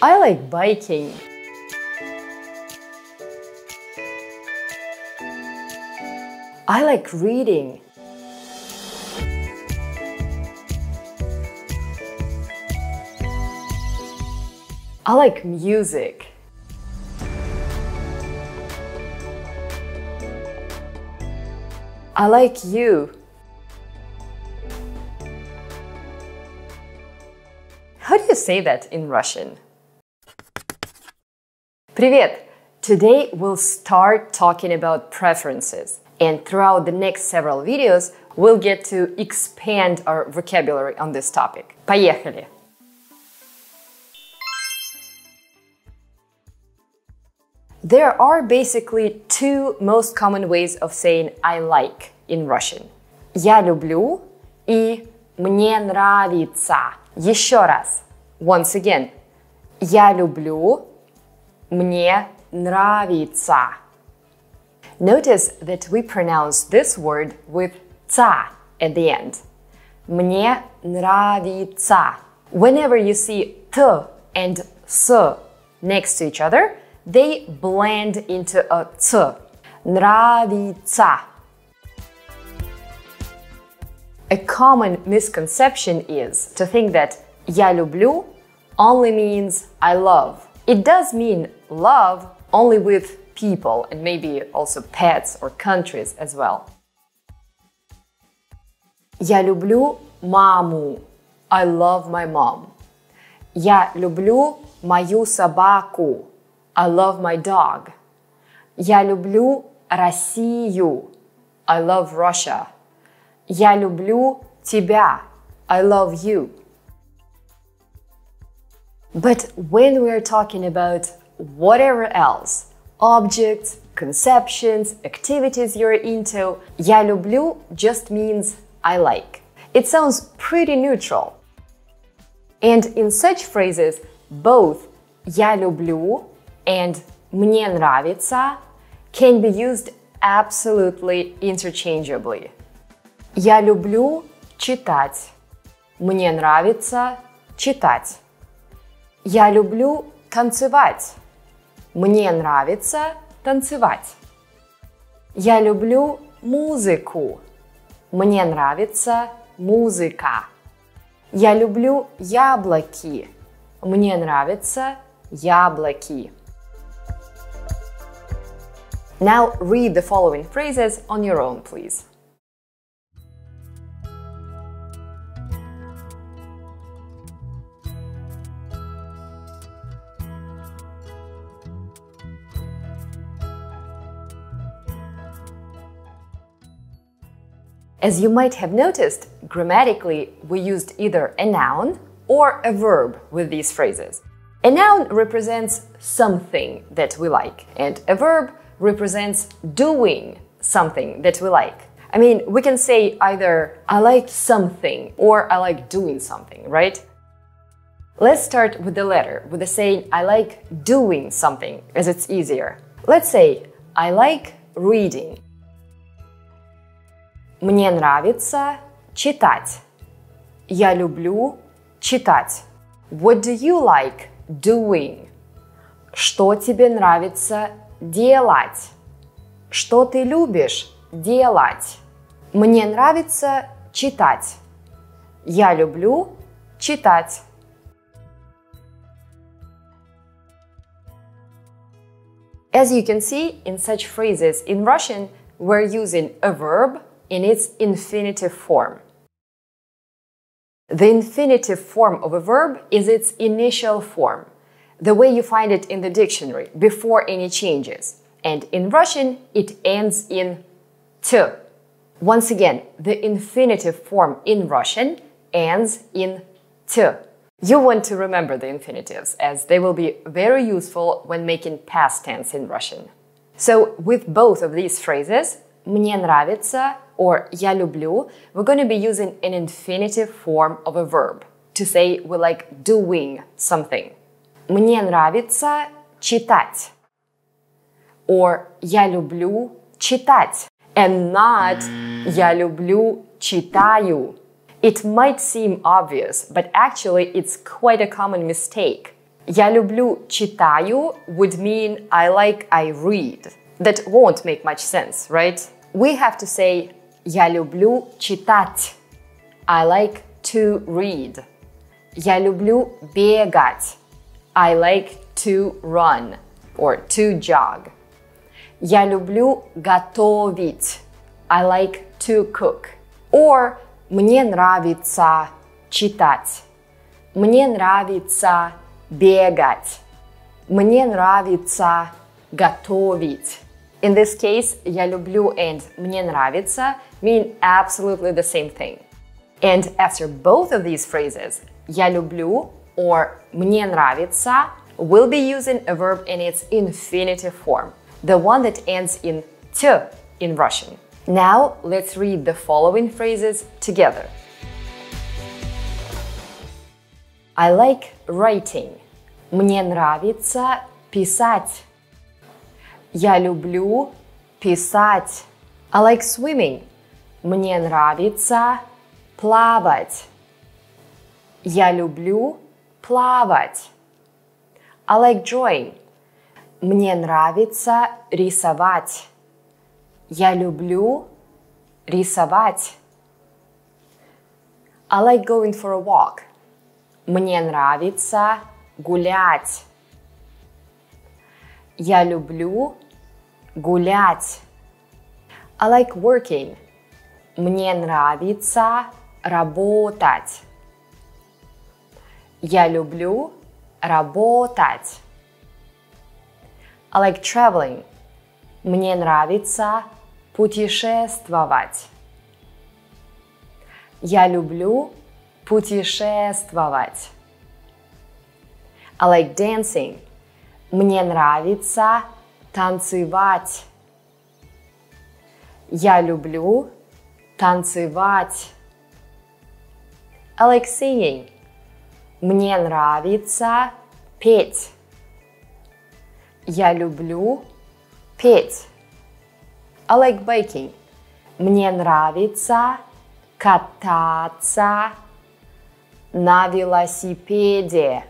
I like biking. I like reading. I like music. I like you. How do you say that in Russian? Привет! Today we'll start talking about preferences, and throughout the next several videos we'll get to expand our vocabulary on this topic. Поехали! There are basically two most common ways of saying I like in Russian. Я люблю и мне нравится. Еще раз. Once again. Я люблю, мне нравится. Notice that we pronounce this word with ца at the end. Мне нравится. Whenever you see t and s next to each other, they blend into a ц. Нравится. A common misconception is to think that я люблю only means I love. It does mean love only with people and maybe also pets or countries as well. Я люблю маму. I love my mom. Я люблю мою собаку. I love my dog. Я люблю Россию. I love Russia. Я люблю тебя. I love you. But when we're talking about whatever else, objects, conceptions, activities you're into, я люблю just means I like. It sounds pretty neutral. And in such phrases, both я люблю and мне нравится can be used absolutely interchangeably. Я люблю читать. Мне нравится читать. Я люблю танцевать. Мне нравится танцевать. Я люблю музыку. Мне нравится музыка. Я люблю яблоки. Мне нравятся яблоки. Now read the following phrases on your own, please. As you might have noticed, grammatically, we used either a noun or a verb with these phrases. A noun represents something that we like, and a verb represents doing something that we like. I mean, we can say either I like something or I like doing something, right? Let's start with the letter, with the saying I like doing something, as it's easier. Let's say I like reading. Мне нравится читать. Я люблю читать. What do you like doing? Что тебе нравится делать? Что ты любишь делать? Мне нравится читать. Я люблю читать. As you can see, in such phrases in Russian, we're using a verb in its infinitive form. The infinitive form of a verb is its initial form, the way you find it in the dictionary, before any changes. And in Russian, it ends in t. Once again, the infinitive form in Russian ends in t. You want to remember the infinitives, as they will be very useful when making past tense in Russian. So, with both of these phrases, мне нравится or я люблю, we're going to be using an infinitive form of a verb to say we like doing something. Мне нравится читать. Or я люблю читать. And not я люблю читаю. It might seem obvious, but actually it's quite a common mistake. Я люблю читаю would mean I read. That won't make much sense, right? We have to say я люблю читать. I like to read. Я люблю бегать. I like to run or to jog. Я люблю готовить. I like to cook. Or мне нравится читать. Мне нравится бегать. Мне нравится готовить. In this case, я люблю and мне нравится mean absolutely the same thing. And after both of these phrases, я люблю or мне нравится will be using a verb in its infinitive form, the one that ends in t in Russian. Now let's read the following phrases together. I like writing. Мне нравится писать. Я люблю писать. I like swimming. Мне нравится плавать. Я люблю плавать. I like drawing. Мне нравится рисовать. Я люблю рисовать. I like going for a walk. Мне нравится гулять. Я люблю гулять. I like working. Мне нравится работать. Я люблю работать. I like traveling. Мне нравится путешествовать. Я люблю путешествовать. I like dancing. Мне нравится танцевать. Я люблю танцевать. I like singing. Мне нравится петь. Я люблю петь. I like biking. Мне нравится кататься на велосипеде.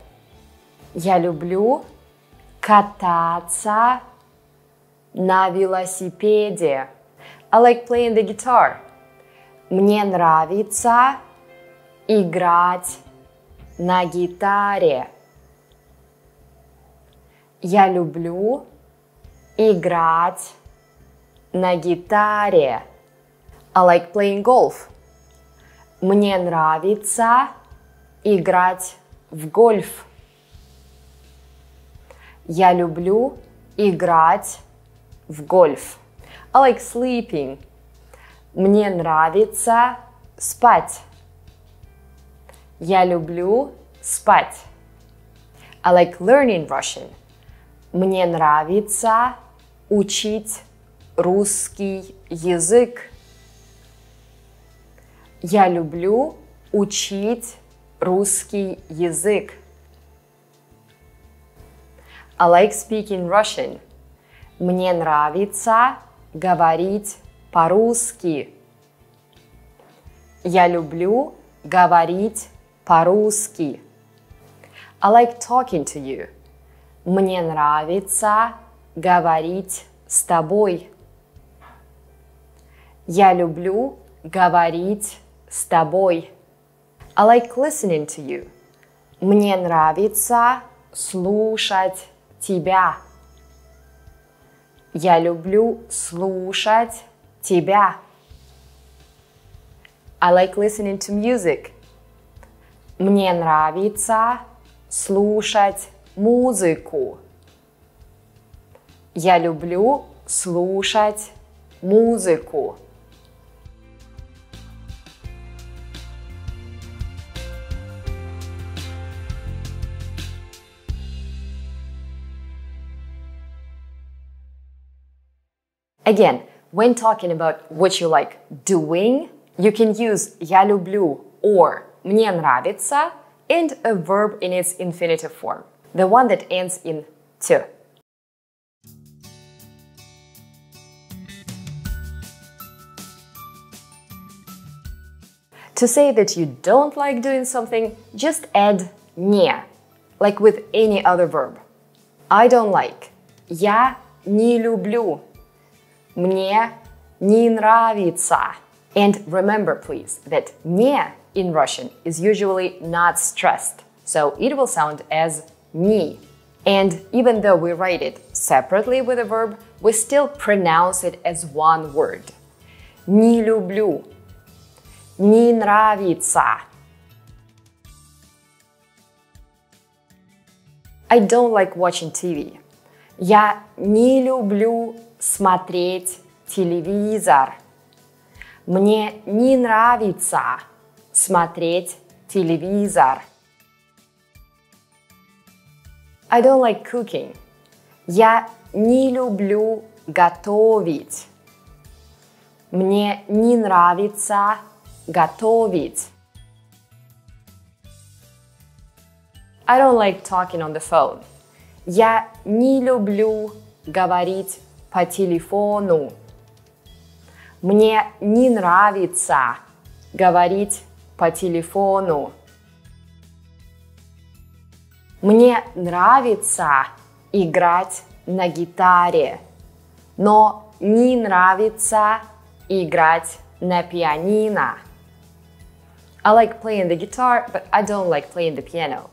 Я люблю кататься на велосипеде. I like playing the guitar. Мне нравится играть на гитаре. Я люблю играть на гитаре. I like playing golf. Мне нравится играть в гольф. Я люблю играть в гольф. I like sleeping. Мне нравится спать. Я люблю спать. I like learning Russian. Мне нравится учить русский язык. Я люблю учить русский язык. I like speaking Russian. Мне нравится говорить по-русски. Я люблю говорить по-русски. I like talking to you. Мне нравится говорить с тобой. Я люблю говорить с тобой. I like listening to you. Мне нравится слушать тебя. Я люблю слушать тебя. I like listening to music. Мне нравится слушать музыку. Я люблю слушать музыку. Again, when talking about what you like doing, you can use я люблю or мне нравится and a verb in its infinitive form, the one that ends in to. To say that you don't like doing something, just add не. like with any other verb. I don't like. Я не люблю. Мне не нравится. And remember, please, that не in Russian is usually not stressed, so it will sound as ни. And even though we write it separately with a verb, we still pronounce it as one word. Не люблю. Не нравится. I don't like watching TV. Я не люблю смотреть телевизор. Мне не нравится смотреть телевизор. I don't like cooking. Я не люблю готовить. Мне не нравится готовить. I don't like talking on the phone. Я не люблю говорить по телефону. Мне не нравится говорить по телефону. Мне нравится играть на гитаре, но не нравится играть на пианино. I like playing the guitar, but I don't like playing the piano.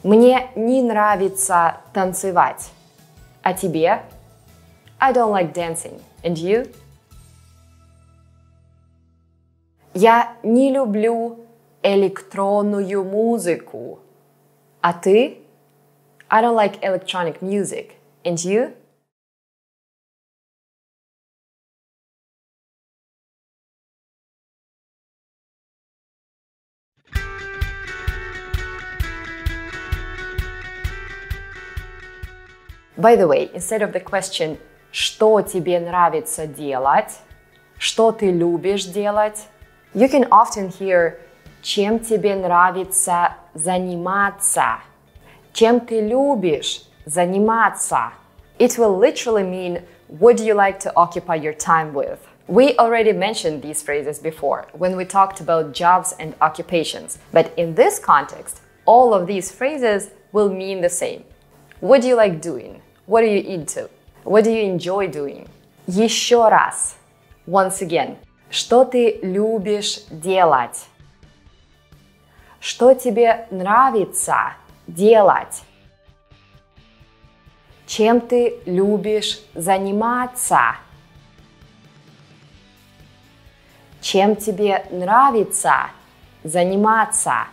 Мне не нравится танцевать. А тебе? I don't like dancing. And you? Я не люблю электронную музыку. А ты? I don't like electronic music. And you? By the way, instead of the question «Что тебе нравится делать?», «Что ты любишь делать?», you can often hear «Чем тебе нравится заниматься?», «Чем ты любишь заниматься?». It will literally mean «What do you like to occupy your time with?». We already mentioned these phrases before when we talked about jobs and occupations, but in this context, all of these phrases will mean the same. What do you like doing? What are you into? What do you enjoy doing? Еще раз. Once again. Что ты любишь делать? Что тебе нравится делать? Чем ты любишь заниматься? Чем тебе нравится заниматься?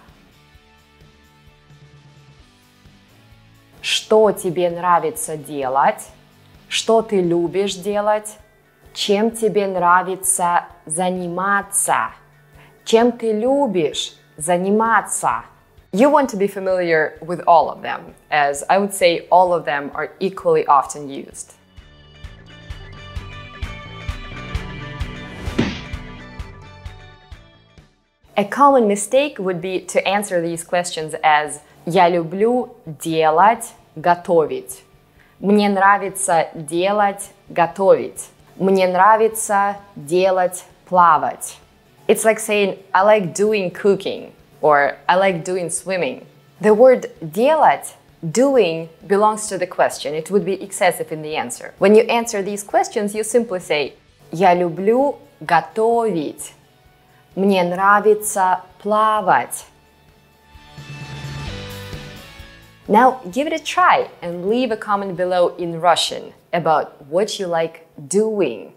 Что тебе нравится делать? Что ты любишь делать? Чем тебе нравится заниматься? Чем ты любишь заниматься? You want to be familiar with all of them, as I would say all of them are equally often used. A common mistake would be to answer these questions as «Я люблю делать, готовить». «Мне нравится делать, готовить». «Мне нравится делать, плавать». It's like saying «I like doing cooking» or «I like doing swimming». The word «делать», doing, belongs to the question. It would be excessive in the answer. When you answer these questions, you simply say «Я люблю готовить». «Мне нравится плавать». Now give it a try and leave a comment below in Russian about what you like doing.